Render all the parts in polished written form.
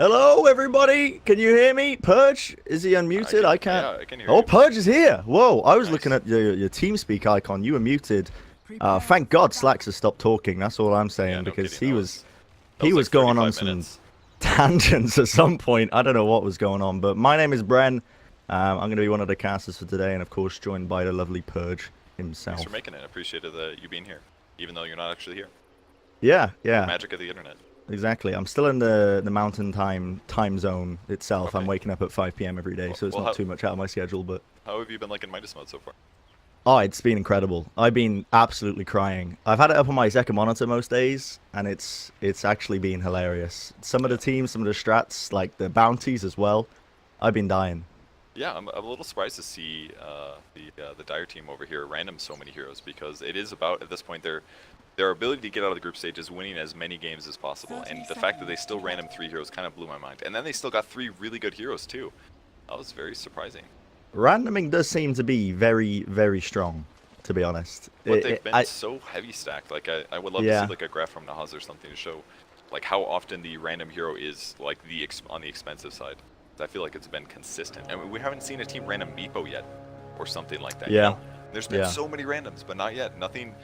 Hello, everybody. Can you hear me? Purge, is he unmuted? I can't. Yeah, I can hear Oh, you. Purge is here. Whoa, I was looking Nice. at your TeamSpeak icon. You were muted. Thank God Slacks has stopped talking. That's all I'm Yeah, saying no because kidding. he That was was that he was was like going on 35 some minutes. tangents at some point. I don't know what was going on, but my name is Bren. I'm going to be one of the casters for today, and of course joined by the lovely Purge Thanks for himself. making it. I appreciated you being here, even though you're not actually here. Yeah, yeah. Magic of the internet. Exactly. I'm still in the mountain time zone itself. I'm Okay. waking up at 5 p.m. every day, Well, so it's well, not how too much out of my schedule. But how have you been like in Midas mode so far? oh, it's been incredible. I've been absolutely crying. I've had it up on my second monitor most days, and it's actually been hilarious. Some of the Yeah. teams, some of the strats, like the bounties as well. I've been dying. Yeah, I'm a little surprised to see the Dire team over here random so many heroes because it is about at this point their ability to get out of the group stage is winning as many games as possible, and the fact that they still random 3 heroes kind of blew my mind. And then they still got 3 really good heroes too. That was very surprising. Randoming does seem to be very, very strong, to be honest. But they've been so heavy stacked. Like I would love to see Yeah. like a graph from Nahaz or something to show like how often the random hero is like on the expensive side. I feel like it's been consistent, and we haven't seen a team random Meepo yet, or something like that. You Yeah. know, there's been Yeah. so many randoms, but not yet. Nothing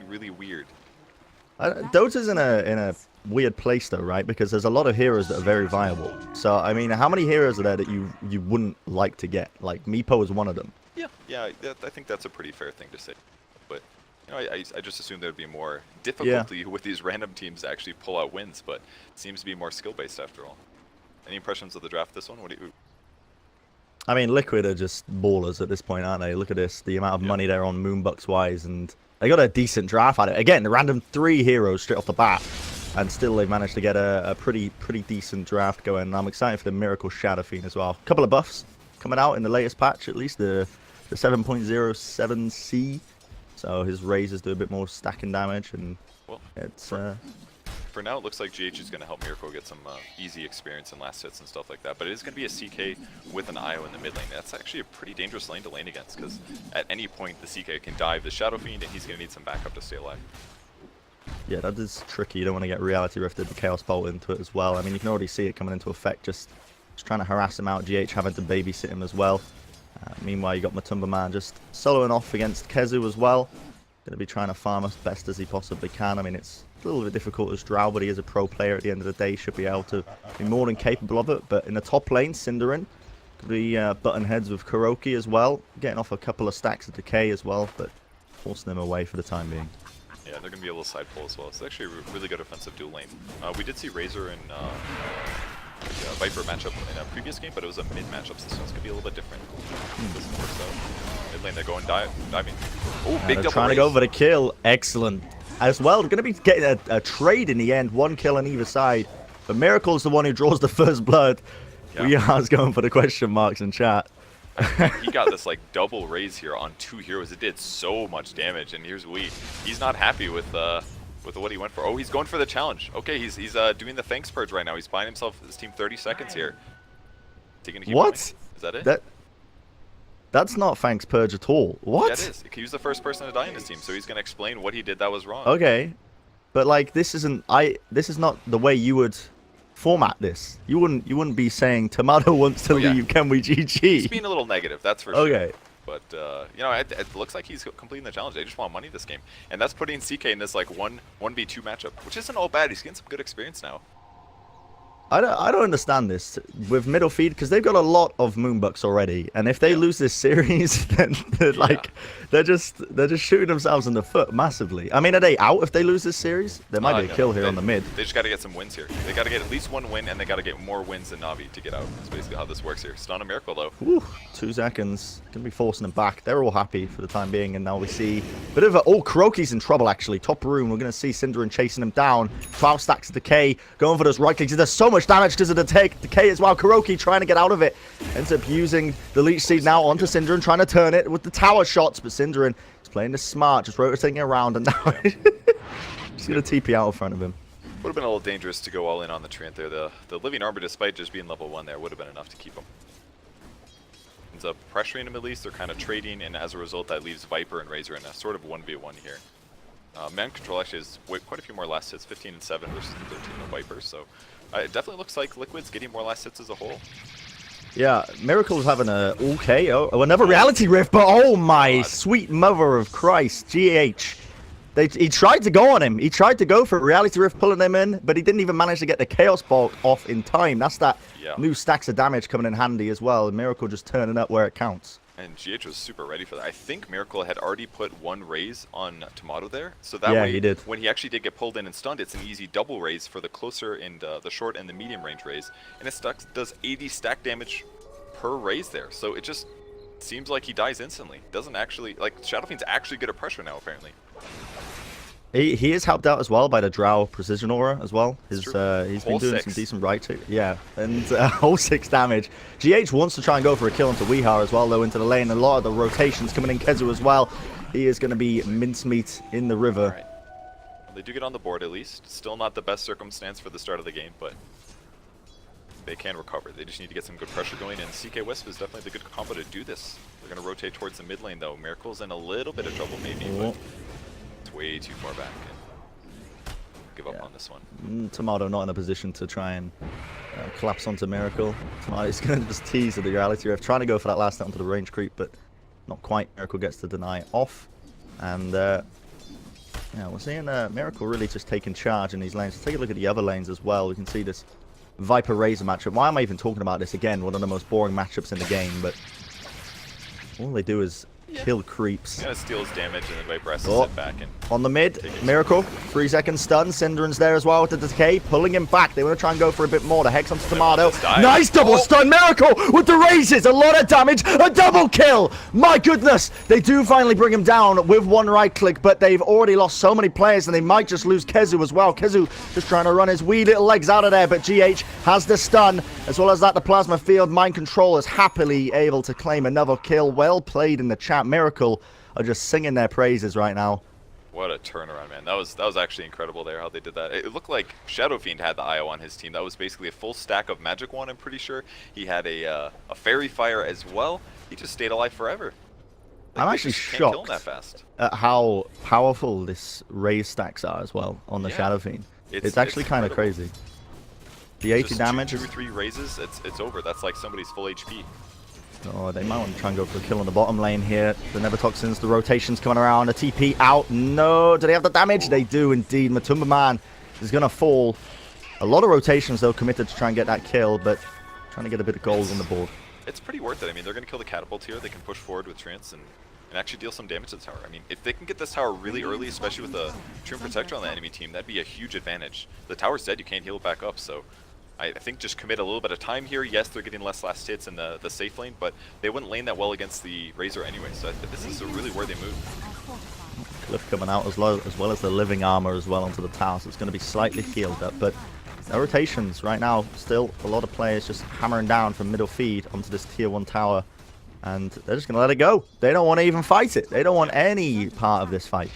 really weird. Dota's in a weird place though, right? Because there's a lot of heroes that are very viable. So I mean, how many heroes are there that you wouldn't like to get? Like Meepo is one of them. Yeah, I think that's a pretty fair thing to say. But you know, I just assumed there'd be more Yeah. difficulty with these random teams to actually pull out wins, but it seems to be more skill based after all. Any impressions of the draft this one? What do you? I mean, Liquid are just ballers at this point, aren't they? Look at this, the amount of Yeah. money they're on Moonbucks wise, and they got a decent draft at it. Again, the random 3 heroes straight off the bat, and still they've managed to get a pretty decent draft going. And I'm excited for the Miracle Shadow Fiend as well. A couple of buffs coming out in the latest patch, at least the 7.07C. So his razors do a bit more stacking damage, and Well, it's for now, it looks like GH is going to help Miracle get some easy experience in last hits and stuff like that. But it is going to be a CK with an IO in the mid lane. That's actually a pretty dangerous lane to lane against, because at any point the CK can dive the Shadow Fiend, and he's going to need some backup to stay alive. yeah, that is tricky. You don't want to get Reality Rifted and Chaos Bolt into it as well. I mean, you can already see it coming into effect, just trying to harass him out. GH having to babysit him as well. Meanwhile, you got Matumba Man just soloing off against Kezu as well. Going to be trying to farm as best as he possibly can. I mean, it's a little bit difficult as Drow, but he is a pro player at the end of the day. Should be able to be more than capable of it. But in the top lane, Cinderin could be button heads with Kuroki as well. Getting off a couple of stacks of decay as well, but forcing them away for the time being. Yeah, they're going to be a little side pull as well. It's actually a really good offensive dual lane. We did see Razor and Viper matchup in a previous game, but it was a mid matchup, so this one's going to be a little bit different. This one works out. Mid lane, they're going diving. Oh, big double Trying to go for the kill. Excellent. As well, going to be getting a trade in the end. 1 kill on either side. But Miracle's the one who draws the first blood. Yeah. We are going for the question marks in chat. He got this like double raise here on 2 heroes. It did so much damage, and here's Wee. He's not happy with what he went for. Oh, he's going for the challenge. Okay, he's doing the thanks purge right now. He's buying himself his team 30 seconds here. Is he gonna keep What? going? Is that it? That's not thanks purge at all. What? Yeah, it is. He was the first person to die in his team, so he's gonna explain what he did that was wrong. Okay. But like this is not the way you would format this. You wouldn't be saying Tomato wants to yeah. leave, can we He's GG? being a little negative, that's for sure. Okay. But you know, it looks like he's completing the challenge. They just want money this game, and that's putting CK in this like 1v2 matchup, which isn't all bad. He's getting some good experience now. I don't understand this with middle feed because they've got a lot of Moonbucks already, and if they lose this series, then they're just shooting themselves in the foot massively. I mean, are they out if they lose this series? There might be a kill here on the mid. They just got to get some wins here. They got to get at least 1 win, and they got to get more wins than Navi to get out. That's basically how this works here. It's not a miracle though. Whew, 2 seconds. Gonna be forcing them back. They're all happy for the time being, and now we see a bit of a... Oh, Kuroki's in trouble actually. Top room. We're gonna see Cinderin chasing him down. 12 stacks of decay. Going for those right clicks. There's so much damage because of the decay as well. Kuroki trying to get out of it. Ends up using the leech seed now onto Cinderin, trying to turn it with the tower shots, but Cinderin is playing this smart, just rotating around, and now he's gonna TP out in front of him. Would have been a little dangerous to go all in on the Treant there. The Living Armor, despite just being level 1 there, would have been enough to keep him. Ends up pressuring him at least. They're kind of trading, and as a result, that leaves Viper and Razor in a sort of 1v1 here. Man Control actually has quite a few more last hits, 15 and 7 versus 13 of Viper, so it definitely looks like Liquid's getting more last hits as a whole. Yeah, Miracle's having a okay. Oh, another reality rift, but oh my sweet mother of Christ, GH. He tried to go on him. He tried to go for a reality rift, pulling him in, but he didn't even manage to get the Chaos Bolt off in time. That's that new stacks of damage coming in handy as well. Miracle just turning up where it counts. And GH was super ready for that. I think Miracle had already put one raise on Tomato there, so that way he did. When he actually did get pulled in and stunned, it's an easy double raise for the closer and the short and the medium range raise, and it does 80 stack damage per raise there. So it just seems like he dies instantly. Doesn't actually, like, Shadow Fiend's actually good at pressure now apparently. He is helped out as well by the Drow Precision Aura as well. He's been doing 6. some decent right to, and whole 6 damage. GH wants to try and go for a kill into Weehar as well, though, into the lane. A lot of the rotations coming in Kezu as well. He is going to be mincemeat in the river. Right. Well, they do get on the board at least. Still not the best circumstance for the start of the game, but they can recover. They just need to get some good pressure going, and CK Wisp is definitely the good combo to do this. They're going to rotate towards the mid lane, though. Miracle's in a little bit of trouble, maybe, but it's way too far back. And give up on this one. Tomato not in a position to try and collapse onto Miracle. Tomato's going to just tease with the reality rift, trying to go for that last hit onto the range creep, but not quite. Miracle gets to deny off, and yeah, we're seeing Miracle really just taking charge in these lanes. Let's take a look at the other lanes as well. We can see this Viper Razor matchup. Why am I even talking about this again? One of the most boring matchups in the game, but all they do is kill creeps. Yeah, it steals damage, and then Viper has to sit back and on the mid, Miracle, 3-second stun. Synderen's there as well with the decay, pulling him back. They want to try and go for a bit more. The Hex onto Tomato. Nice double stun. Miracle with the raises. A lot of damage. A double kill. My goodness. They do finally bring him down with one right click, but they've already lost so many players, and they might just lose Kezu as well. Kezu just trying to run his wee little legs out of there, but GH has the stun. As well as that, the Plasma Field. Mind Control is happily able to claim another kill. Well played in the chat. Miracle are just singing their praises right now. What a turnaround, man. That was actually incredible there, how they did that. It looked like Shadow Fiend had the IO on his team. That was basically a full stack of Magic Wand, I'm pretty sure. He had a Fairy Fire as well. He just stayed alive forever. I'm actually shocked that fast. At how powerful this raise stacks are as well on the Shadow Fiend. It's actually kind of crazy. The 80 damage. 2 or 3 raises, it's over. That's like somebody's full HP. Oh, they might want to try and go for a kill on the bottom lane here. The Nevertoxins, the rotations coming around, the TP out. No, do they have the damage? They do indeed. Matumba Man is going to fall. A lot of rotations, though, committed to try and get that kill, but trying to get a bit of gold on the board. It's pretty worth it. I mean, they're going to kill the Catapult here. They can push forward with Trance and actually deal some damage to the tower. I mean, if they can get this tower really early, especially with a Tomb Protector on the enemy team, that'd be a huge advantage. The tower's dead, you can't heal it back up, so I think just commit a little bit of time here. Yes, they're getting less last hits in the safe lane, but they wouldn't lane that well against the Razor anyway, so this is a really worthy move. Cliff coming out as well as the living armor as well onto the tower, so it's going to be slightly healed up, but no rotations right now. Still a lot of players just hammering down from middle feed onto this tier 1 tower, and they're just going to let it go. They don't want to even fight it. They don't want any part of this fight.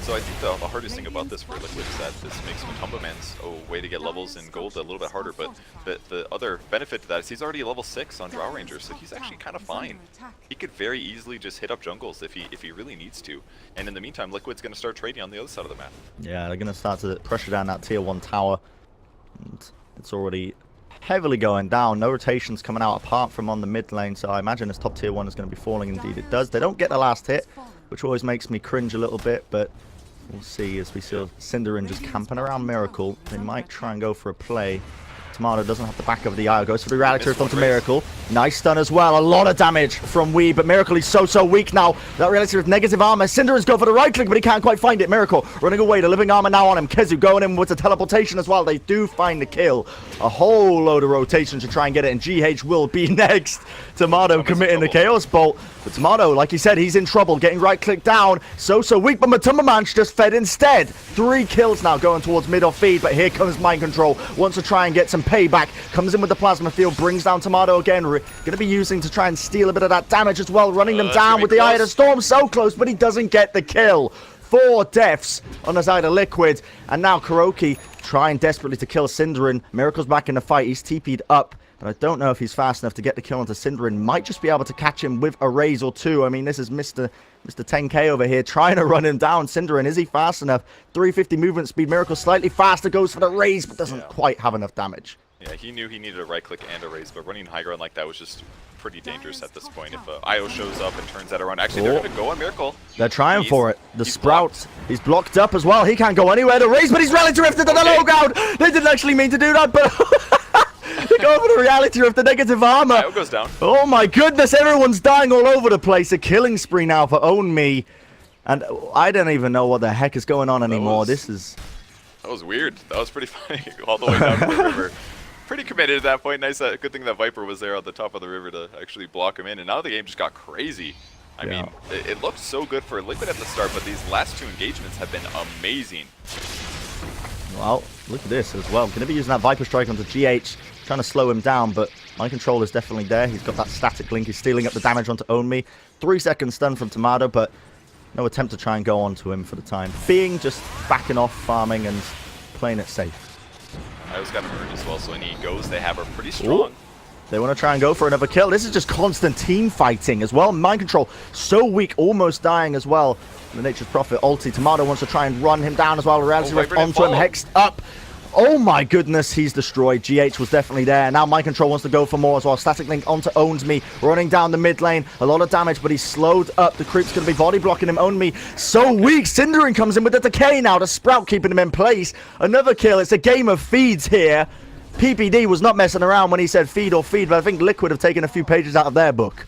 So I think the hardest thing about this for Liquid is that this makes Matumba Man's way to get levels in gold a little bit harder, but the other benefit to that is he's already level 6 on Drow Ranger, so he's actually kind of fine. He could very easily just hit up jungles if he really needs to, and in the meantime, Liquid's going to start trading on the other side of the map. Yeah, they're going to start to pressure down that tier 1 tower, and it's already heavily going down. No rotations coming out apart from on the mid lane, so I imagine this top tier 1 is going to be falling. Indeed it does. They don't get the last hit, which always makes me cringe a little bit, but we'll see as we see Synderen just camping around Miracle. They might try and go for a play. Tomato doesn't have the back of the eye. Goes for the reality rift onto Miracle. Nice stun as well. A lot of damage from Wee, but Miracle is so weak now. That reality rift negative armor. Synderen's go for the right click, but he can't quite find it. Miracle running away. The living armor now on him. Kezu going in with the teleportation as well. They do find the kill. A whole load of rotations to try and get it, and GH will be next. Tomato committing the Chaos Bolt. But Tomato, like he said, he's in trouble. Getting right click down. So weak, but Matumba Man's just fed instead. 3 kills now going towards mid off feed, but here comes Mind Control. Wants to try and get some payback. Comes in with the Plasma Field, brings down Tomato again. Going to be using to try and steal a bit of that damage as well. Running them down with the Eye of the Storm. So close, but he doesn't get the kill. 4 deaths on the side of Liquid. And now Kuroki trying desperately to kill Synderen. Miracle's back in the fight. He's TP'd up. And I don't know if he's fast enough to get the kill onto Cinderin. Might just be able to catch him with a raise or two. I mean, this is Mr. 10K over here trying to run him down. Cinderin, is he fast enough? 350 movement speed. Miracle slightly faster, goes for the raise, but doesn't quite have enough damage. Yeah, he knew he needed a right click and a raise, but running high ground like that was just pretty dangerous at this point. If IO shows up and turns that around, actually they're going to go on Miracle. They're trying for it. The Sprout, he's blocked up as well. He can't go anywhere. The raise, but he's rally drifted to the low ground. They didn't actually mean to do that, but they go for the reality rift, the negative armor. IO goes down. Oh my goodness, everyone's dying all over the place. A killing spree now for Own Me. And I don't even know what the heck is going on anymore. That was weird. That was pretty funny. All the way down to the river. Pretty committed at that point. Nice. Good thing that Viper was there on the top of the river to actually block him in. And now the game just got crazy. I mean, it looked so good for Liquid at the start, but these last two engagements have been amazing. Well, look at this as well. Going to be using that Viper Strike onto GH, trying to slow him down, but Mind Control is definitely there. He's got that static link. He's stealing up the damage onto Own Me. 3 seconds stun from Tomato, but no attempt to try and go onto him for the time being. Just backing off, farming, and playing it safe. I always got him earned as well, so when he goes, they have her pretty strong. Ooh. They want to try and go for another kill. This is just constant team fighting as well. Mind Control so weak, almost dying as well. The Nature's Prophet ulti. Tomato wants to try and run him down as well. Reality Rift onto him, hexed up. Oh my goodness, he's destroyed. GH was definitely there. Now Mind Control wants to go for more as well. Static Link onto Owns Me, running down the mid lane. A lot of damage, but he's slowed up. The creep's going to be body blocking him. Own Me so weak. Cinderin comes in with the decay now. The Sprout keeping him in place. Another kill. It's a game of feeds here. PPD was not messing around when he said feed or feed, but I think Liquid have taken a few pages out of their book.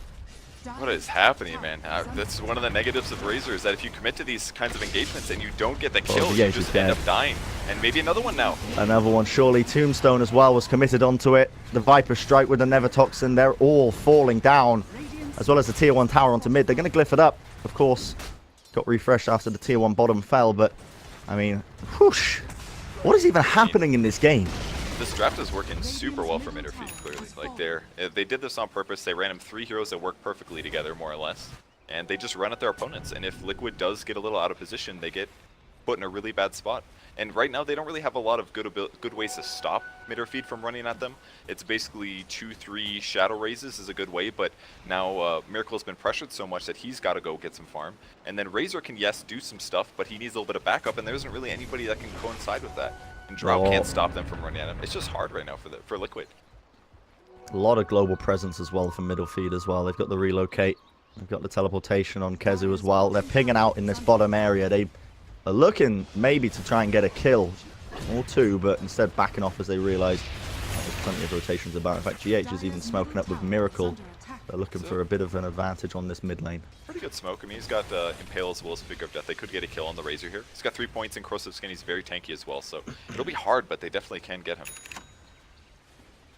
What is happening, man? That's one of the negatives of Razor, is that if you commit to these kinds of engagements and you don't get the kill, you just end up dying. And maybe another one now. Another one, surely. Tombstone as well was committed onto it. The Viper Strike with the Never Toxin, they're all falling down. As well as the Tier 1 tower onto mid. They're going to glyph it up, of course. Got refreshed after the Tier 1 bottom fell, but, I mean, whoosh. What is even happening in this game? This draft is working super well for Interfeed, clearly. Like they did this on purpose. They ran him 3 heroes that work perfectly together, more or less. And they just run at their opponents. And if Liquid does get a little out of position, they get put in a really bad spot. And right now, they don't really have a lot of good ways to stop Interfeed from running at them. It's basically 2-3 Shadow Raises is a good way, but now Miracle's been pressured so much that he's got to go get some farm. And then Razor can, yes, do some stuff, but he needs a little bit of backup, and there isn't really anybody that can coincide with that. And Drought can't stop them from running at him. It's just hard right now for Liquid. A lot of global presence as well from middle feed as well. They've got the relocate. They've got the teleportation on Kezu as well. They're pinging out in this bottom area. They are looking maybe to try and get a kill or two, but instead backing off as they realise there's plenty of rotations about. In fact, GH is even smoking up with Miracle. They're looking for a bit of an advantage on this mid lane. Pretty good smoke. I mean, he's got Impale as well as Figure of Death. They could get a kill on the Razor here. He's got 3 points in Corrosive Skin. He's very tanky as well, so it'll be hard, but they definitely can get him.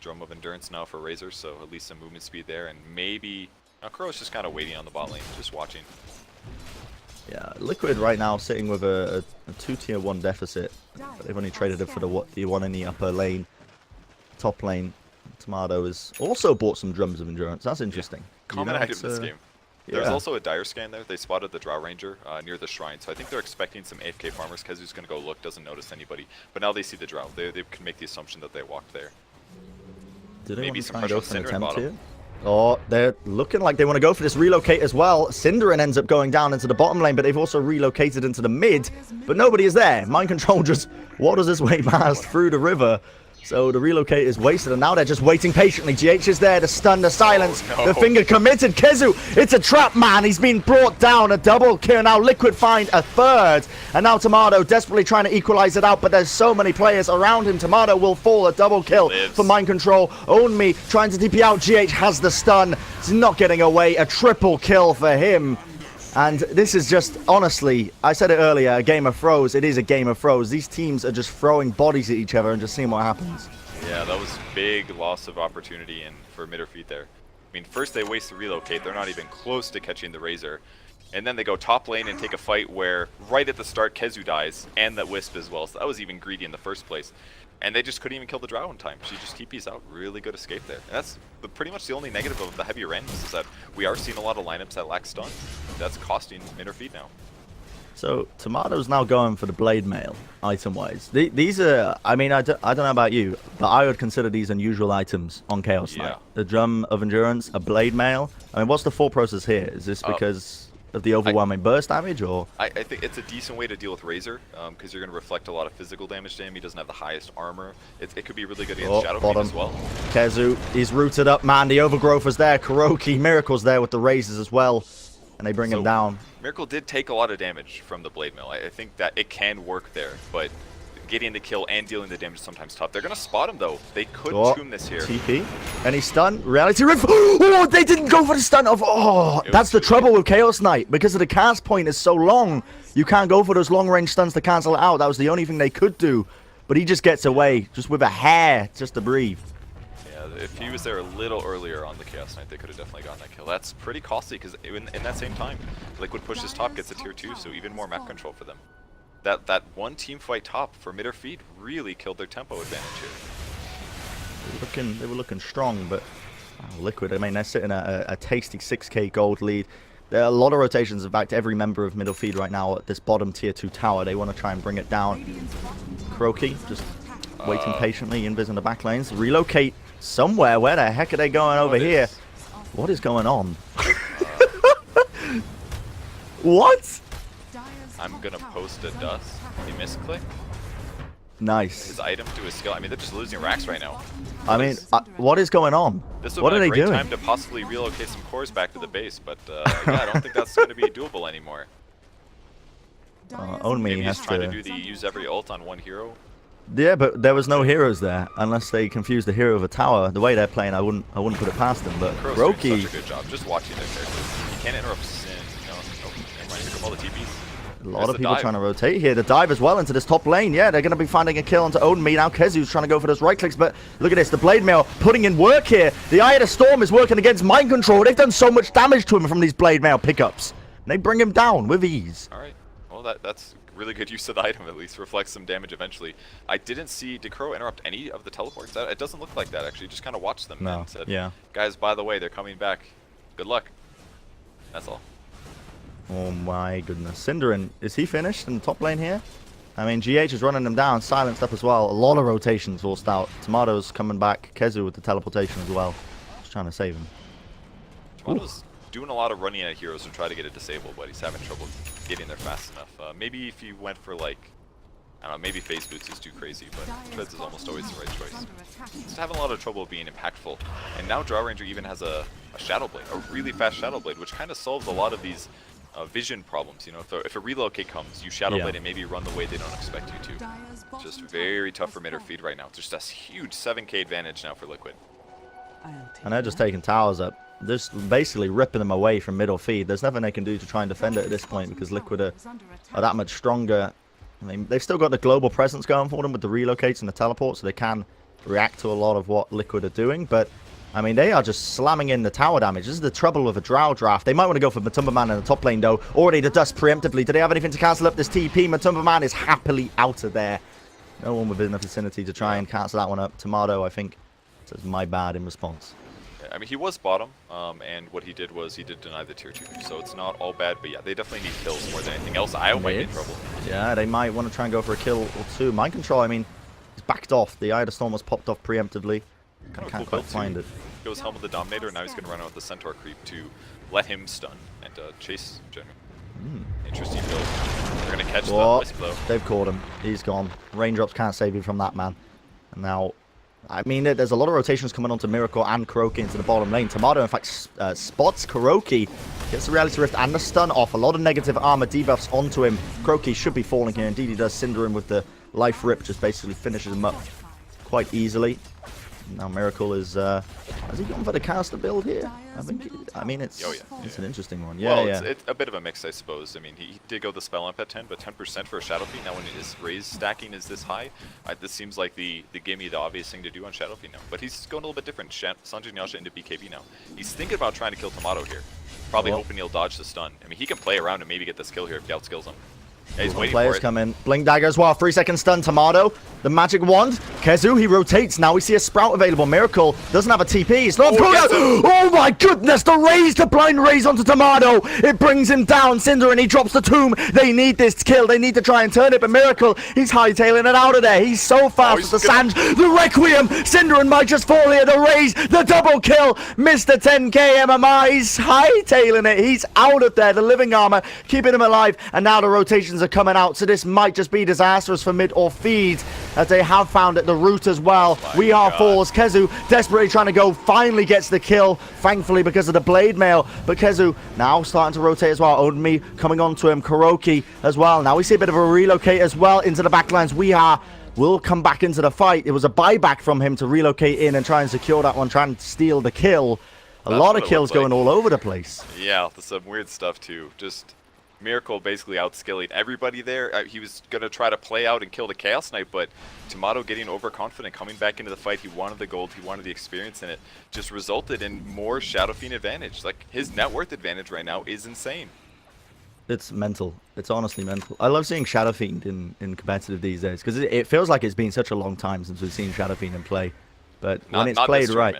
Drum of Endurance now for Razor, so at least some movement speed there, and maybe... Now Kuro's just kind of waiting on the bot lane, just watching. Yeah, Liquid right now sitting with a 2 tier 1 deficit. They've only traded it for the one in the upper lane. Top lane, Tomato has also bought some Drums of Endurance. That's interesting. Yeah. Common item in this game. There's also a Dire Scan there. They spotted the Drow Ranger near the shrine, so I think they're expecting some AFK farmers. Kezu's going to go look, doesn't notice anybody. But now they see the Drow. They can make the assumption that they walked there. Do they Maybe want to some try and go pressure for an on Cinderin attempt bottom. here? Oh, they're looking like they want to go for this relocate as well. Cinderin ends up going down into the bottom lane, but they've also relocated into the mid. But nobody is there. Mind Control just waters his way past through the river. So the relocate is wasted, and now they're just waiting patiently. GH is there to stun the silence. Oh, no. The finger committed. Kezu, it's a trap, man. He's been brought down. A double kill. Now Liquid find a third. And now Tomato desperately trying to equalize it out, but there's so many players around him. Tomato will fall. A double kill for Mind Control. Own Me trying to TP out. GH has the stun. He's not getting away. A triple kill for him. And this is just, honestly, I said it earlier, a game of throws. It is a game of throws. These teams are just throwing bodies at each other and just seeing what happens. Yeah, that was big loss of opportunity for Midderfeet there. I mean, first they waste the relocate. They're not even close to catching the Razor. And then they go top lane and take a fight where right at the start Kezu dies and that Wisp as well. So that was even greedy in the first place. And they just couldn't even kill the Drow in time. She just TP's out. Really good escape there. And that's pretty much the only negative of the heavier randoms is that we are seeing a lot of lineups that lack stun. That's costing Midderfeet now. So Tomato's now going for the blade mail item-wise. These are, I mean, I don't know about you, but I would consider these unusual items on Chaos Knight. The Drum of Endurance, a blade mail. I mean, what's the thought process here? Is this because of the overwhelming burst damage, or? I think it's a decent way to deal with Razor, because you're going to reflect a lot of physical damage to him. He doesn't have the highest armor. It could be really good against Shadow Fiend as well. Kezu, he's rooted up, man. The Overgrowth is there. Kuroki, Miracle's there with the razors as well. And they bring him down. Miracle did take a lot of damage from the Blade Mill. I think that it can work there, but getting the kill and dealing the damage is sometimes tough. They're going to spot him, though. They could tomb this here. TP. Any stun? Reality Rift. Oh, they didn't go for the stun of. Oh, that's the trouble with Chaos Knight. Because of the cast point is so long, you can't go for those long-range stuns to cancel it out. That was the only thing they could do. But he just gets away, just with a hair, just to breathe. If he was there a little earlier on the Chaos Knight, they could have definitely gotten that kill. That's pretty costly because in that same time, Liquid pushes top, gets a tier 2, so even more map control for them. That one team fight top for mid or feed really killed their tempo advantage here. They were looking strong, but Liquid, I mean, they're sitting at a tasty 6k gold lead. There are a lot of rotations. In fact, every member of middle feed right now at this bottom tier 2 tower, they want to try and bring it down. Kuroki just waiting patiently, invis in the back lanes. Relocate somewhere. Where the heck are they going over here? What is going on? What? I'm gonna post a dust. He misclick. Nice. His item to his skill. I mean, they're just losing racks right now. I mean, what is going on? What are they doing? This would be a great time to possibly relocate some cores back to the base, but yeah, I don't think that's going to be doable anymore. Only has he's trying to do the use every ult on one hero. Yeah, but there was no heroes there, unless they confused the hero of a tower. The way they're playing, I wouldn't put it past them. But Kuroki, such a good job just watching their characters. You can't interrupt Sin. No, never mind. Pick up all the TPs. A lot of people trying to rotate here. The dive as well into this top lane. Yeah, they're going to be finding a kill onto Own Me. Now Kezu's trying to go for those right clicks, but look at this. The Blade Mail putting in work here. The Eye of the Storm is working against Mind Control. They've done so much damage to him from these Blade Mail pickups. And they bring him down with ease. All right. Well, that's really good use of the item, at least. Reflects some damage eventually. I didn't see... Did Crow interrupt any of the teleports? It doesn't look like that, actually. Just kind of watched them and said, guys, by the way, they're coming back. Good luck. That's all. Oh my goodness. Cinderin, is he finished in the top lane here? I mean, GH is running them down, silenced up as well. A lot of rotations forced out. Tomato's coming back. Kezu with the teleportation as well. Just trying to save him. Tomato's doing a lot of running at heroes to try to get it disabled, but he's having trouble getting there fast enough. Maybe if he went for, like, I don't know, maybe phase boots is too crazy, but Treads is almost always the right choice. He's having a lot of trouble being impactful. And now Draw Ranger even has a Shadow Blade, a really fast Shadow Blade, which kind of solves a lot of these vision problems. You know, if a relocate comes, you Shadow Blade and maybe run the way they don't expect you to. Just very tough for mid or feed right now. Just a huge 7k advantage now for Liquid. And they're just taking towers up. They're just basically ripping them away from middle feed. There's nothing they can do to try and defend it at this point because Liquid are that much stronger. I mean, they've still got the global presence going for them with the relocates and the teleports, so they can react to a lot of what Liquid are doing. But I mean, they are just slamming in the tower damage. This is the trouble with a Drow draft. They might want to go for Matumba Man in the top lane, though. Already the dust preemptively. Do they have anything to cancel up this TP? Matumba Man is happily out of there. No one within the vicinity to try and cancel that one up. Tomato, I think, says my bad in response. I mean, he was bottom, and what he did was he did deny the tier 2, so it's not all bad, but yeah, they definitely need kills more than anything else. IO might be in trouble. Yeah, they might want to try and go for a kill or two. Mind Control, I mean, he's backed off. The Eye of the Storm was popped off preemptively. Kind of can't quite find it. Goes Helm of the Dominator, now he's going to run out with the Centaur creep to let him stun and chase General. Interesting build. They're going to catch the Wisp, though. They've caught him. He's gone. Raindrops can't save you from that, man. And now, I mean, there's a lot of rotations coming onto Miracle and Kuroki into the bottom lane. Tomato, in fact, spots Kuroki. Gets the Reality Rift and the stun off. A lot of negative armor debuffs onto him. Kuroki should be falling here. Indeed, he does. Cinder him with the life rip. Just basically finishes him up quite easily. Now Miracle is, has he gone for the caster build here? I mean, it's an interesting one. Yeah, well, it's a bit of a mix, I suppose. I mean, he did go the spell amp at 10, but 10% for a Shadow Fiend. Now when his raise stacking is this high, this seems like the gimme, the obvious thing to do on Shadow Fiend now. But he's going a little bit different. Sanjay Nyasha into BKB now. He's thinking about trying to kill Tomato here. Probably hoping he'll dodge the stun. I mean, he can play around and maybe get this kill here if he outskills him. Yeah, he's waiting Players for it. come in. Blink dagger as well. 3-second stun. Tomato. The magic wand. Kezu, he rotates. Now we see a sprout available. Miracle doesn't have a TP. It's not cooldown. Oh my goodness. The raise, the blind raise onto Tomato. It brings him down. Cinder, and he drops the tomb. They need this kill. They need to try and turn it. But Miracle, he's hightailing it out of there. He's so fast with the Sanj. The Requiem. Cinder might just fall here. The raise. The double kill. Mr. 10k MMR. He's hightailing it. He's out of there. The living armor keeping him alive. And now the rotations are coming out. So this might just be disastrous for mid or feed, as they have found at the root as well. We are fours. Kezu desperately trying to go, finally gets the kill, thankfully, because of the blade mail. But Kezu now starting to rotate as well. Odemi coming on to him. Kuroki as well. Now we see a bit of a relocate as well into the backlines. Will come back into the fight. It was a buyback from him to relocate in and try and secure that one, try and steal the kill. A lot of kills going all over the place. Yeah, some weird stuff too. Just Miracle basically outskilling everybody there. He was going to try to play out and kill the Chaos Knight, but Tomato getting overconfident, coming back into the fight. He wanted the gold, he wanted the experience in it. Just resulted in more Shadow Fiend advantage. Like, his net worth advantage right now is insane. It's mental. It's honestly mental. I love seeing Shadow Fiend in competitive these days, because it feels like it's been such a long time since we've seen Shadow Fiend in play. But when it's played right,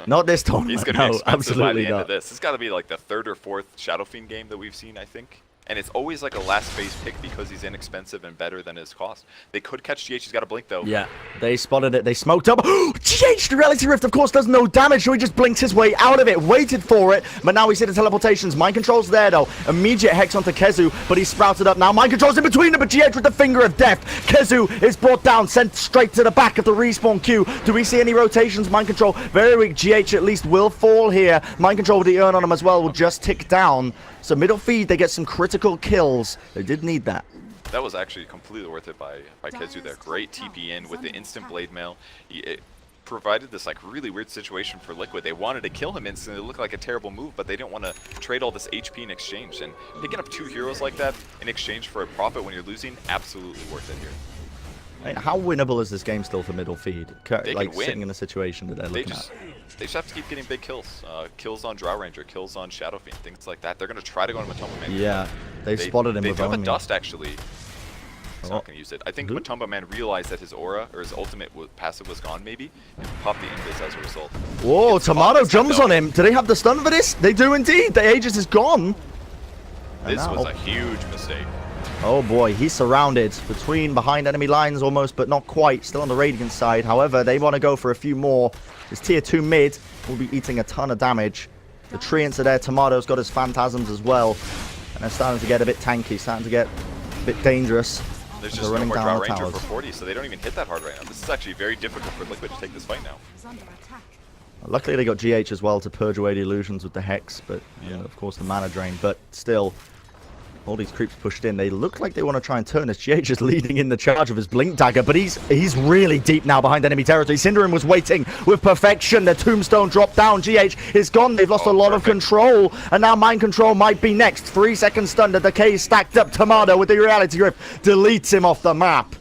not this tournament. He's going to be expensive absolutely by the end not. of this. It's got to be like the 3rd or 4th Shadow Fiend game that we've seen, I think. And it's always like a last phase pick because he's inexpensive and better than his cost. They could catch GH. He's got to blink though. Yeah, they spotted it. They smoked up. GH, the Reality Rift, of course, does no damage, so he just blinked his way out of it, waited for it. But now we see the teleportations. Mind control's there though. Immediate hex onto Kezu, but he's sprouted up now. Mind control's in between them, but GH with the finger of death. Kezu is brought down, sent straight to the back of the respawn queue. Do we see any rotations? Mind control very weak. GH at least will fall here. Mind control with the urn on him as well will just tick down. So middle feed, they get some critical kills. They did need that. That was actually completely worth it by Kezu there. Great TP in with the instant blade mail. It provided this like really weird situation for Liquid. They wanted to kill him instantly. It looked like a terrible move, but they didn't want to trade all this HP in exchange. And picking up 2 heroes like that in exchange for a profit when you're losing, absolutely worth it here. I mean, how winnable is this game still for middle feed? They like can win. sitting in a situation that they're looking at. They just have to keep getting big kills. Kills on Drow Ranger, kills on Shadow Fiend, things like that. They're going to try to go into Matumba Man. Yeah, they've spotted him with They have a Omi. dust actually. He's not Oh. going to use it. I think Matumba Man realized that his aura, or his ultimate passive was gone maybe, and popped the Invis as a result. Whoa, Tomato jumps on him. Do they have the stun for this? They do indeed. The Aegis is gone. This was a huge mistake. Oh boy, he's surrounded behind enemy lines almost, but not quite. Still on the Radiant side. However, they want to go for a few more. His tier 2 mid will be eating a ton of damage. The Treants are there. Tomato's got his Phantasms as well. And they're starting to get a bit tanky, starting to get a bit dangerous. There's just no more Drow Ranger for 40, so they don't even hit that hard right now. This is actually very difficult for Liquid to take this fight now. Luckily, they got GH as well to purge away the illusions with the Hex, but of course the mana drain. But still, all these creeps pushed in. They look like they want to try and turn this. GH is leading in the charge of his Blink Dagger, but he's really deep now behind enemy territory. Cinderin was waiting with perfection. The Tombstone dropped down. GH is gone. They've lost a lot of control, and now Mind Control might be next. 3-second stun. The Decay stacked up. Tomato with the Reality Rift deletes him off the map.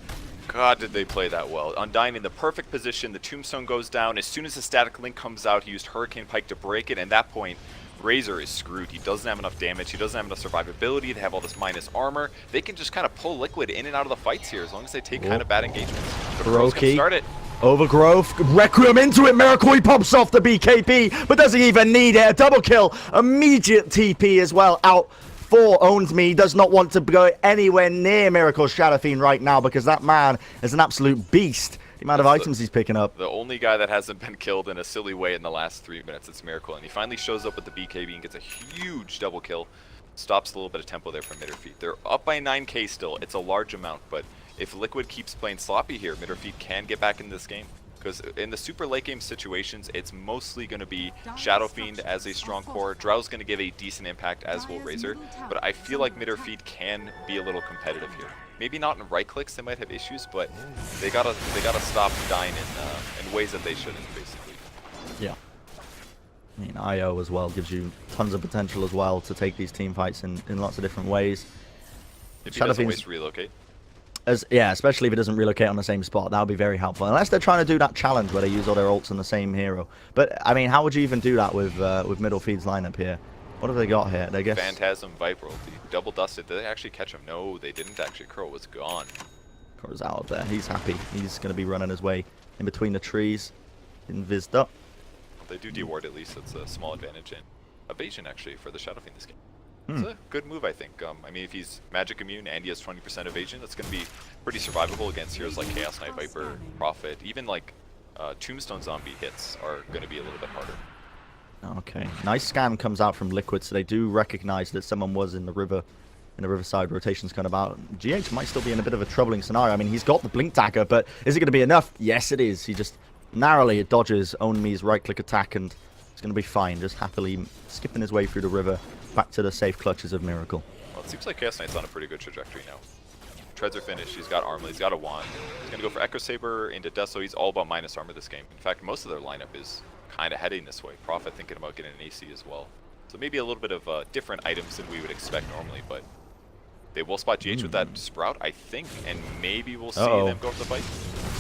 God, did they play that well. Undying in the perfect position. The Tombstone goes down. As soon as the Static Link comes out, he used Hurricane Pike to break it. And at that point, Razor is screwed. He doesn't have enough damage. He doesn't have enough survivability. They have all this minus armor. They can just kind of pull Liquid in and out of the fights here as long as they take kind of bad engagements. But Pros can start it. Overgrowth, Requiem into it, Miracle, he pops off the BKB, but doesn't even need it. A double kill, immediate TP as well, out for Owns Me. Does not want to go anywhere near Miracle's Shadow Fiend right now because that man is an absolute beast. The amount of items he's picking up. The only guy that hasn't been killed in a silly way in the last 3 minutes, it's Miracle, and he finally shows up with the BKB and gets a huge double kill. Stops a little bit of tempo there from Midderfeet. They're up by 9k still. It's a large amount, but if Liquid keeps playing sloppy here, Midderfeet can get back in this game. Because in the super late game situations, it's mostly going to be Shadow Fiend as a strong core. Drow's going to give a decent impact, as will Razor. But I feel like Midderfeet can be a little competitive here. Maybe not in right clicks, they might have issues, but they gotta stop dying in ways that they shouldn't, basically. Yeah. I mean, IO as well gives you tons of potential as well to take these team fights in lots of different ways. If he doesn't waste relocate. Yeah, especially if it doesn't relocate on the same spot, that would be very helpful. Unless they're trying to do that challenge where they use all their ults on the same hero. But I mean, how would you even do that with Middle Feed's lineup here? What have they got here? I guess. Phantasm Viper. The double dusted. Did they actually catch him? No, they didn't actually. Crow was gone. Crow's out of there. He's happy. He's going to be running his way in between the trees. Invised up. They do deward at least. That's a small advantage in evasion actually for the Shadow Fiend this game. It's a good move, I think. I mean, if he's magic immune and he has 20% evasion, that's going to be pretty survivable against heroes like Chaos Knight, Viper, Prophet. Even like Tombstone Zombie hits are going to be a little bit harder. Okay. Nice scan comes out from Liquid, so they do recognize that someone was in the river. In the riverside, rotation's kind of out. GH might still be in a bit of a troubling scenario. I mean, he's got the blink dagger, but is it going to be enough? Yes, it is. He just narrowly dodges Onmi's right-click attack, and it's going to be fine. Just happily skipping his way through the river, back to the safe clutches of Miracle. Well, it seems like Chaos Knight's on a pretty good trajectory now. Treads are finished. He's got Armor. He's got a Wand. He's going to go for Echo Saber into Death, so he's all about minus armor this game. In fact, most of their lineup is kind of heading this way. Prophet thinking about getting an AC as well. So maybe a little bit of different items than we would expect normally, but they will spot GH with that Sprout, I think, and maybe we'll see them go for the fight.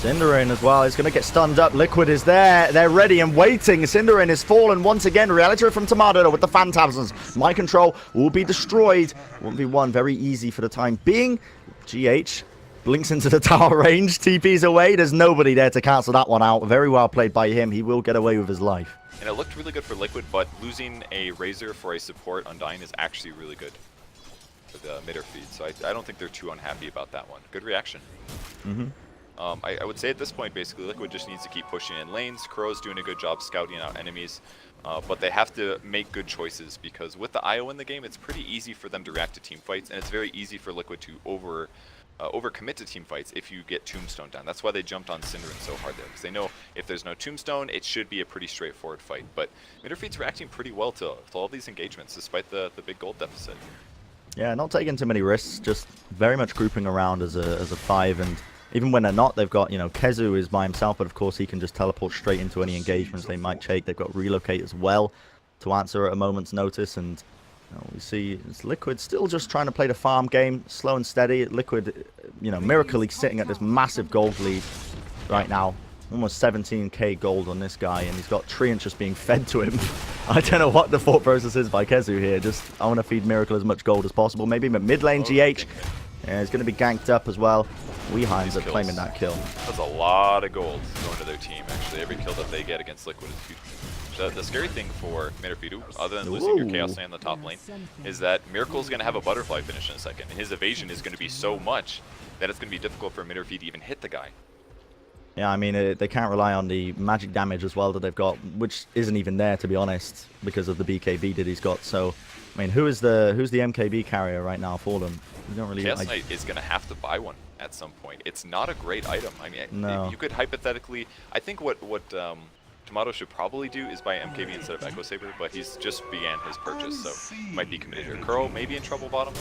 Cinderin as well is going to get stunned up. Liquid is there. They're ready and waiting. Cinderin is fallen once again. Reality from Tomato with the Phantasms. Mind control will be destroyed. 1v1 very easy for the time being. GH blinks into the tower range. TP's away. There's nobody there to cancel that one out. Very well played by him. He will get away with his life. And it looked really good for Liquid, but losing a Razor for a support Undying is actually really good for the mid-air feed. So I don't think they're too unhappy about that one. Good reaction. I would say at this point, basically, Liquid just needs to keep pushing in lanes. Crow's doing a good job scouting out enemies, but they have to make good choices because with the IO in the game, it's pretty easy for them to react to team fights, and it's very easy for Liquid to overcommit to team fights if you get Tombstone down. That's why they jumped on Cinderin so hard there, because they know if there's no Tombstone, it should be a pretty straightforward fight. But Midderfeet's reacting pretty well to all these engagements, despite the big gold deficit. Yeah, not taking too many risks, just very much grouping around as a 5, and even when they're not, they've got, you know, Kezu is by himself, but of course he can just teleport straight into any engagements they might take. They've got Relocate as well to answer at a moment's notice, and we see it's Liquid still just trying to play the farm game, slow and steady. Liquid, you know, miraculously sitting at this massive gold lead right now. Almost 17k gold on this guy, and he's got treants just being fed to him. I don't know what the thought process is by Kezu here. Just, I want to feed Miracle as much gold as possible. Maybe mid lane GH. Yeah, he's going to be ganked up as well. Weehine's are claiming that kill. That's a lot of gold going to their team, actually. Every kill that they get against Liquid is huge. The scary thing for Midderfeet, other than losing your Chaos Knight in the top lane, is that Miracle's going to have a butterfly finish in a second, and his evasion is going to be so much that it's going to be difficult for Midderfeet to even hit the guy. Yeah, I mean, they can't rely on the magic damage as well that they've got, which isn't even there, to be honest, because of the BKB that he's got. So, I mean, who's the MKB carrier right now for them? We don't really. Chaos Knight is going to have to buy one at some point. It's not a great item. I mean, you could hypothetically. I think what Tomato should probably do is buy MKB instead of Echo Saber, but he's just began his purchase, so he might be committed here. Curl may be in trouble bottom.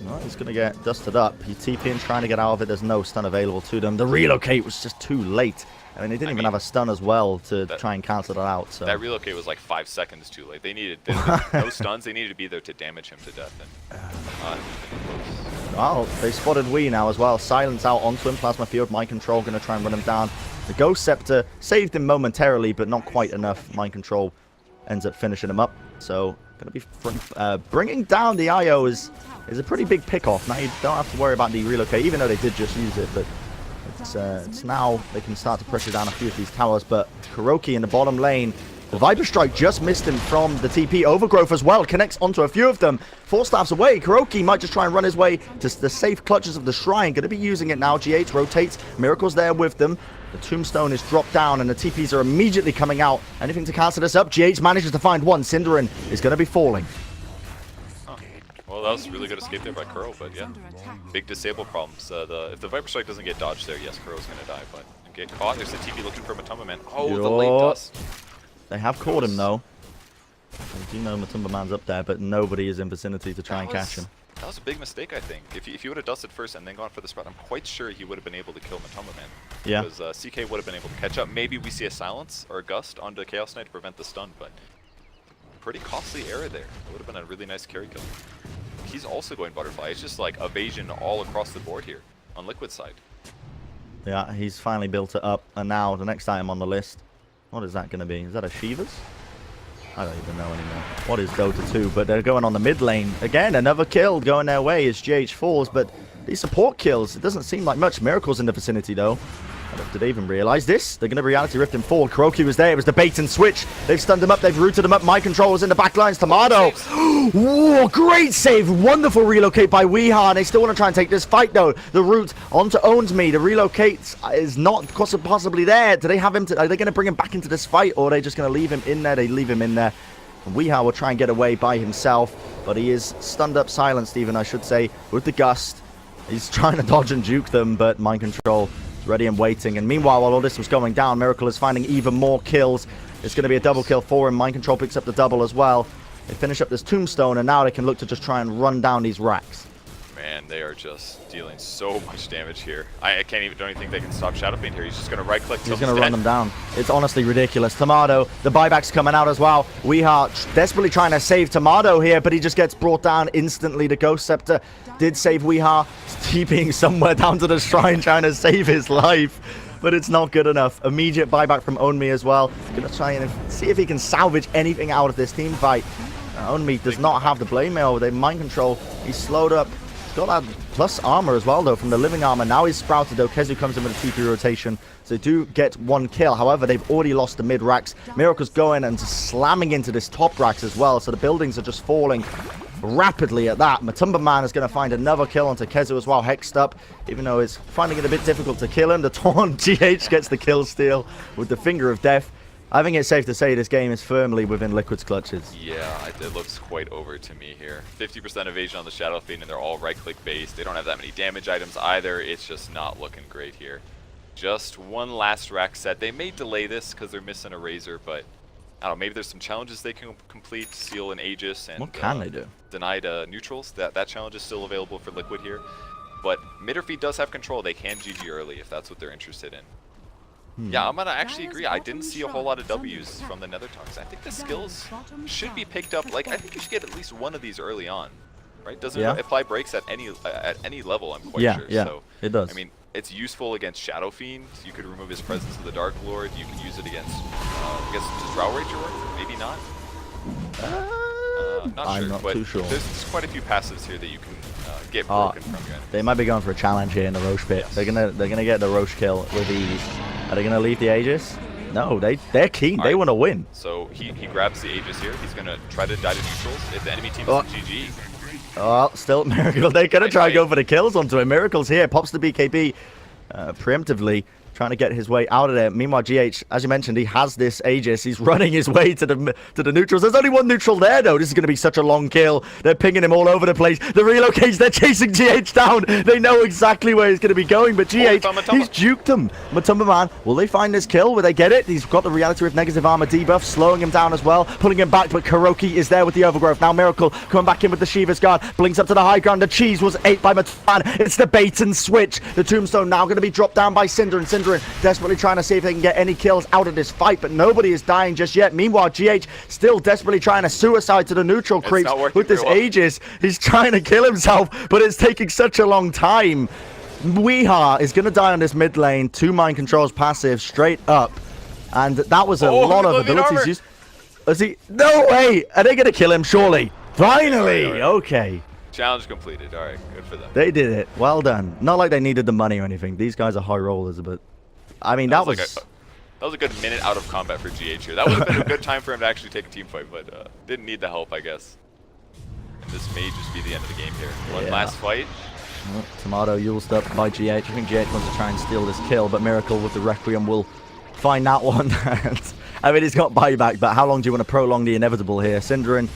Well, he's going to get dusted up. He's TPing, trying to get out of it. There's no stun available to them. The relocate was just too late. I mean, they didn't even have a stun as well to try and cancel it out. So that relocate was like 5 seconds too late. They needed no stuns. They needed to be there to damage him to death. And well, they spotted Wii now as well. Silence out onto him. Plasma Field, Mind Control going to try and run him down. The Ghost Scepter saved him momentarily, but not quite enough. Mind Control ends up finishing him up. So going to be bringing down the IO is a pretty big pick-off. Now you don't have to worry about the relocate, even though they did just use it. But it's now they can start to pressure down a few of these towers. But Kuroki in the bottom lane, the Viper Strike just missed him from the TP. Overgrowth as well connects onto a few of them. 4 staffs away. Kuroki might just try and run his way to the safe clutches of the Shrine. Going to be using it now. GH rotates. Miracle's there with them. The Tombstone is dropped down, and the TPs are immediately coming out. Anything to cancel this up. GH manages to find one. Cinderin is going to be falling. Oh. Well, that was a really good escape there by Curl, but yeah. Big disable problems. If the Viper Strike doesn't get dodged there, yes, Curl's going to die, but get caught. There's the TP looking for Matumba Man. Oh, the late dust. They have caught him, though. I do know Matumba Man's up there, but nobody is in vicinity to try and catch him. That was a big mistake, I think. If he would have dusted first and then gone for the sprout, I'm quite sure he would have been able to kill Matumba Man. Yeah. Because CK would have been able to catch up. Maybe we see a silence or a gust onto Chaos Knight to prevent the stun, but pretty costly error there. It would have been a really nice carry kill. He's also going butterfly. It's just like evasion all across the board here on Liquid side. Yeah, he's finally built it up, and now the next item on the list. What is that going to be? Is that a Shiva's? I don't even know anymore. What is Dota 2? But they're going on the mid lane. Again, another kill going their way as GH falls, but these support kills, it doesn't seem like much. Miracle's in the vicinity, though. I don't know, did they even realize this? They're going to reality rift him forward. Kuroki was there. It was the bait and switch. They've stunned him up. They've rooted him up. My control was in the back lines. Tomato. Whoa, great save. Wonderful relocate by Weeha. They still want to try and take this fight, though. The route onto Owns Me. The relocate is not possibly there. Do they have him? Are they going to bring him back into this fight, or are they just going to leave him in there? They leave him in there. And Weeha will try and get away by himself, but he is stunned up, silenced even, I should say, with the gust. He's trying to dodge and juke them, but mind control is ready and waiting. And meanwhile, while all this was going down, Miracle is finding even more kills. It's going to be a double kill for him. Mind control picks up the double as well. They finish up this tombstone, and now they can look to just try and run down these racks. Man, they are just dealing so much damage here. I don't even think they can stop Shadowfiend here. He's just going to right-click. He's going to run them down. It's honestly ridiculous. Tomato, the buyback's coming out as well. Weeha desperately trying to save Tomato here, but he just gets brought down instantly. The Ghost Scepter did save Weeha, TPing somewhere down to the shrine, trying to save his life. But it's not good enough. Immediate buyback from Onmi as well. Going to try and see if he can salvage anything out of this team fight. Onmi does not have the blade mail with a mind control. He's slowed up. Got that plus armor as well, though, from the living armor. Now he's sprouted, though. Kezu comes in with a TP rotation. So they do get one kill. However, they've already lost the mid racks. Miracle's going and slamming into this top racks as well. So the buildings are just falling rapidly at that. Matumba Man is going to find another kill onto Kezu as well, hexed up, even though it's finding it a bit difficult to kill him. The taunt, GH gets the kill steal with the finger of death. I think it's safe to say this game is firmly within Liquid's clutches. Yeah, it looks quite over to me here. 50% evasion on the Shadowfiend, and they're all right-click based. They don't have that many damage items either. It's just not looking great here. Just one last rack set. They may delay this because they're missing a Razor, but I don't know, maybe there's some challenges they can complete, seal an Aegis, and what can they do? Denied neutrals. That challenge is still available for Liquid here. But Midderfeed does have control. They can GG early if that's what they're interested in. Yeah, I'm going to actually agree. I didn't see a whole lot of W's from the Nether Talks. I think the skills should be picked up. Like, I think you should get at least one of these early on, right? Doesn't apply breaks at any level, I'm quite sure. Yeah, so, it does. I mean, it's useful against Shadowfiend. You could remove his presence of the Dark Lord. You can use it against, I guess, does Drow Rager work? Maybe not. I'm not too sure. There's quite a few passives here that you can get broken from your enemies. They might be going for a challenge here in the Roche pit. Yes. They're gonna get the Roche kill with ease. Are they gonna leave the Aegis? No, they're keen. They want to win. So he grabs the Aegis here. He's gonna try to die to neutrals. If the enemy team is GG. Oh, still Miracle. They're gonna try and go for the kills onto him. Miracle's here. Pops the BKB preemptively, trying to get his way out of there. Meanwhile, GH, as you mentioned, he has this Aegis. He's running his way to the neutrals. There's only one neutral there, though. This is going to be such a long kill. They're pinging him all over the place. The relocates, they're chasing GH down. They know exactly where he's going to be going, but GH, he's juked them. Matumba Man, will they find this kill? Will they get it? He's got the reality with negative armor debuff, slowing him down as well, pulling him back, but Kuroki is there with the overgrowth. Now Miracle coming back in with the Shiva's Guard, blinks up to the high ground. The cheese was ate by Matumba Man. It's the bait and switch. The tombstone now going to be dropped down by Synderen. Synderen desperately trying to see if they can get any kills out of this fight, but nobody is dying just yet. Meanwhile, GH still desperately trying to suicide to the neutral creeps with this Aegis. He's trying to kill himself, but it's taking such a long time. Weeha is going to die on this mid lane. 2 mind controls passive straight up, and that was a lot of abilities used. Is he? No way! Are they going to kill him? Surely. Finally. Okay. Challenge completed. All right, good for them. They did it. Well done. Not like they needed the money or anything. These guys are high rollers, but I mean that was a good minute out of combat for GH here. That would have been a good time for him to actually take a team fight, but didn't need the help, I guess. And this may just be the end of the game here. One last fight. Well, Tomato used up by GH. I think GH wants to try and steal this kill, but Miracle with the Requiem will find that one. I mean, he's got buyback, but how long do you want to prolong the inevitable here? Synderen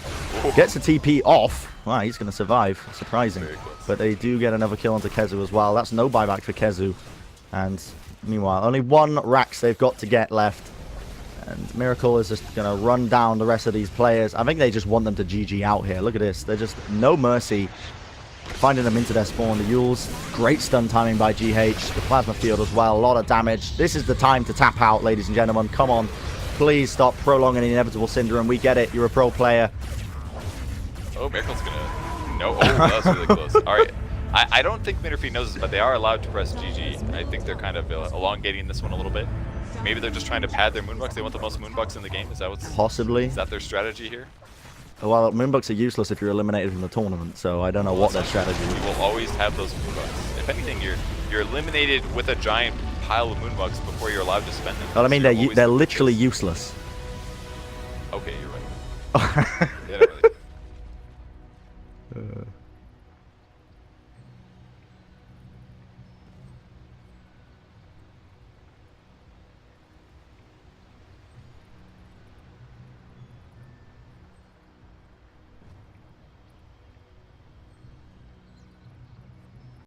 gets a TP off. Wow, he's going to survive. Surprising. But they do get another kill onto Kezu as well. That's no buyback for Kezu. And meanwhile, only 1 Rax they've got to get left. And Miracle is just going to run down the rest of these players. I think they just want them to GG out here. Look at this. They're just no mercy. Finding them into their spawn. The Yules, great stun timing by GH. The Plasma Field as well. A lot of damage. This is the time to tap out, ladies and gentlemen. Come on. Please stop prolonging the inevitable Synderen. We get it. You're a pro player. Oh, Miracle's gonna... No. Oh, that was really close. All right. I don't think Mitterfeed knows this, but they are allowed to press GG. I think they're kind of elongating this one a little bit. Maybe they're just trying to pad their moonbucks. They want the most moonbucks in the game. Is that what's Possibly. Is that their strategy here? Well, moonbucks are useless if you're eliminated from the tournament, so I don't know what their strategy is. You will always have those moonbucks. If anything, you're eliminated with a giant pile of moonbucks before you're allowed to spend them. Well, I mean, So you're always they're looking literally for- useless. Okay, you're right. Yeah,